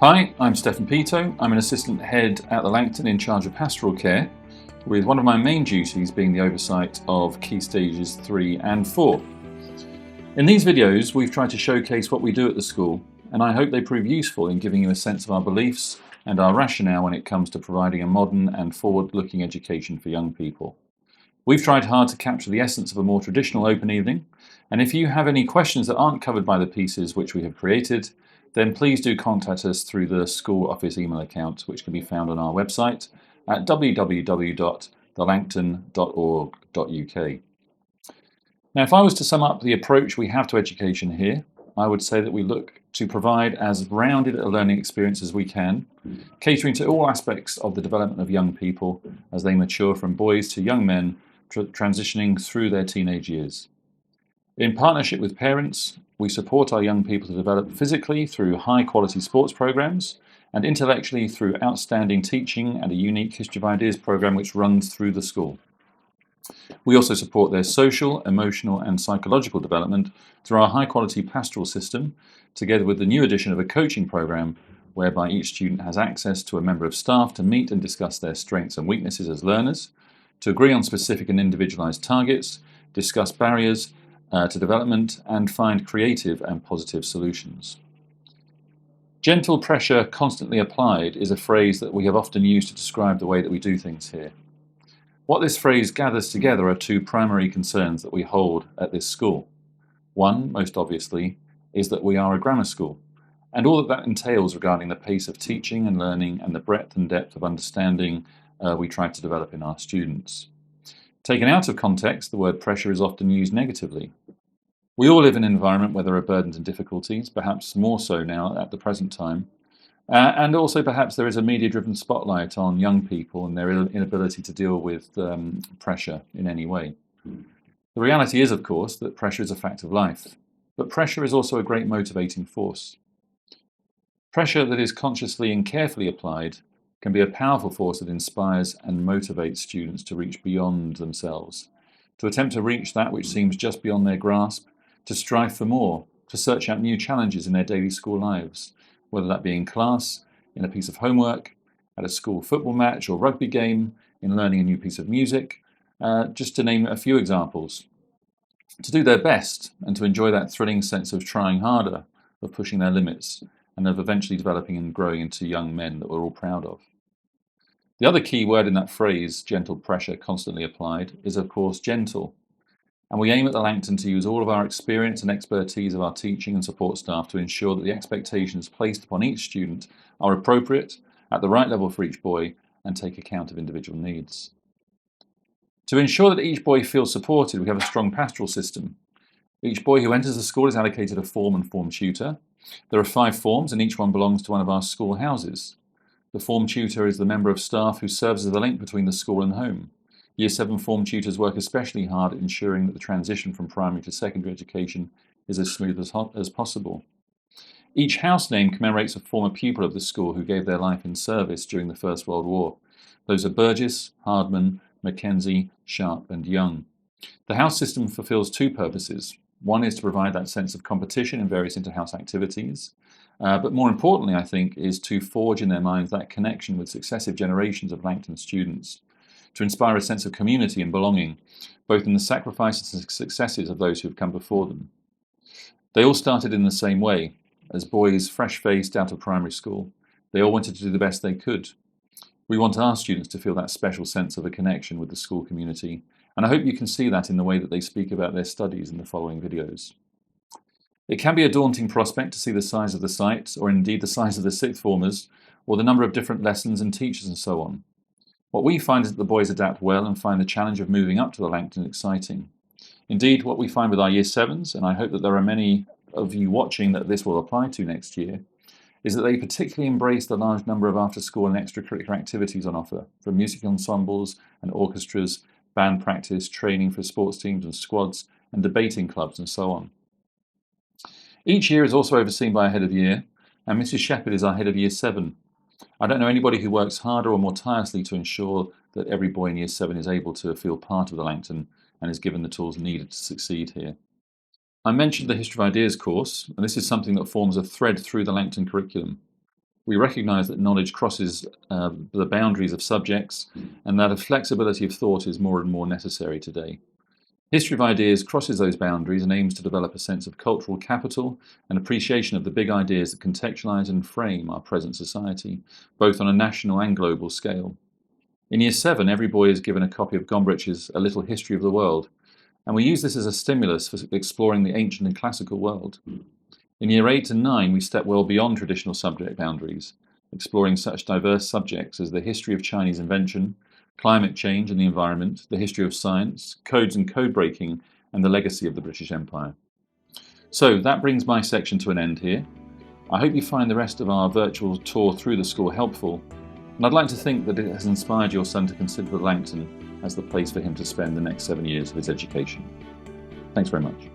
Hi, I'm Stefan Peto. I'm an assistant head at the Langton in charge of pastoral care, with one of my main duties being the oversight of Key Stages 3 and 4. In these videos, we've tried to showcase what we do at the school, and I hope they prove useful in giving you a sense of our beliefs and our rationale when it comes to providing a modern and forward-looking education for young people. We've tried hard to capture the essence of a more traditional open evening, and if you have any questions that aren't covered by the pieces which we have created, then please do contact us through the school office email account, which can be found on our website at www.thelangton.org.uk. Now, if I was to sum up the approach we have to education here, I would say that we look to provide as rounded a learning experience as we can, catering to all aspects of the development of young people as they mature from boys to young men, transitioning through their teenage years. In partnership with parents, we support our young people to develop physically through high-quality sports programs and intellectually through outstanding teaching and a unique History of Ideas program which runs through the school. We also support their social, emotional and psychological development through our high-quality pastoral system, together with the new addition of a coaching program whereby each student has access to a member of staff to meet and discuss their strengths and weaknesses as learners, to agree on specific and individualized targets, discuss barriers to development, and find creative and positive solutions. Gentle pressure constantly applied is a phrase that we have often used to describe the way that we do things here. What this phrase gathers together are two primary concerns that we hold at this school. One, most obviously, is that we are a grammar school, and all that entails regarding the pace of teaching and learning and the breadth and depth of understanding we try to develop in our students. Taken out of context, the word pressure is often used negatively. We all live in an environment where there are burdens and difficulties, perhaps more so now at the present time, and also perhaps there is a media-driven spotlight on young people and their inability to deal with pressure in any way. The reality is, of course, that pressure is a fact of life, but pressure is also a great motivating force. Pressure that is consciously and carefully applied can be a powerful force that inspires and motivates students to reach beyond themselves, to attempt to reach that which seems just beyond their grasp, to strive for more, to search out new challenges in their daily school lives, whether that be in class, in a piece of homework, at a school football match or rugby game, in learning a new piece of music, just to name a few examples. To do their best and to enjoy that thrilling sense of trying harder, of pushing their limits, and of eventually developing and growing into young men that we're all proud of. The other key word in that phrase, gentle pressure constantly applied, is of course gentle. And we aim at the Langton to use all of our experience and expertise of our teaching and support staff to ensure that the expectations placed upon each student are appropriate, at the right level for each boy, and take account of individual needs. To ensure that each boy feels supported, we have a strong pastoral system. Each boy who enters the school is allocated a form and form tutor. There are 5 forms and each one belongs to one of our school houses. The form tutor is the member of staff who serves as the link between the school and home. Year 7 form tutors work especially hard at ensuring that the transition from primary to secondary education is as smooth as possible. Each house name commemorates a former pupil of the school who gave their life in service during the First World War. Those are Burgess, Hardman, Mackenzie, Sharp and Young. The house system fulfills 2 purposes. One is to provide that sense of competition in various inter-house activities, but more importantly, I think, is to forge in their minds that connection with successive generations of Langton students, to inspire a sense of community and belonging, both in the sacrifices and successes of those who have come before them. They all started in the same way, as boys fresh-faced out of primary school. They all wanted to do the best they could. We want our students to feel that special sense of a connection with the school community, and I hope you can see that in the way that they speak about their studies in the following videos. It can be a daunting prospect to see the size of the site, or indeed the size of the 6th formers, or the number of different lessons and teachers and so on. What we find is that the boys adapt well and find the challenge of moving up to the Langton exciting. Indeed, what we find with our Year 7s, and I hope that there are many of you watching that this will apply to next year, is that they particularly embrace the large number of after-school and extracurricular activities on offer, from music ensembles and orchestras, band practice, training for sports teams and squads, and debating clubs and so on. Each year is also overseen by a head of year, and Mrs. Shepherd is our head of Year 7. I don't know anybody who works harder or more tirelessly to ensure that every boy in Year 7 is able to feel part of the Langton and is given the tools needed to succeed here. I mentioned the History of Ideas course, and this is something that forms a thread through the Langton curriculum. We recognise that knowledge crosses the boundaries of subjects, and that a flexibility of thought is more and more necessary today. History of Ideas crosses those boundaries and aims to develop a sense of cultural capital and appreciation of the big ideas that contextualise and frame our present society, both on a national and global scale. In Year 7, every boy is given a copy of Gombrich's A Little History of the World, and we use this as a stimulus for exploring the ancient and classical world. In Year 8 and 9, we step well beyond traditional subject boundaries, exploring such diverse subjects as the history of Chinese invention, climate change and the environment, the history of science, codes and code breaking, and the legacy of the British Empire. So that brings my section to an end here. I hope you find the rest of our virtual tour through the school helpful, and I'd like to think that it has inspired your son to consider Langton as the place for him to spend the next 7 years of his education. Thanks very much.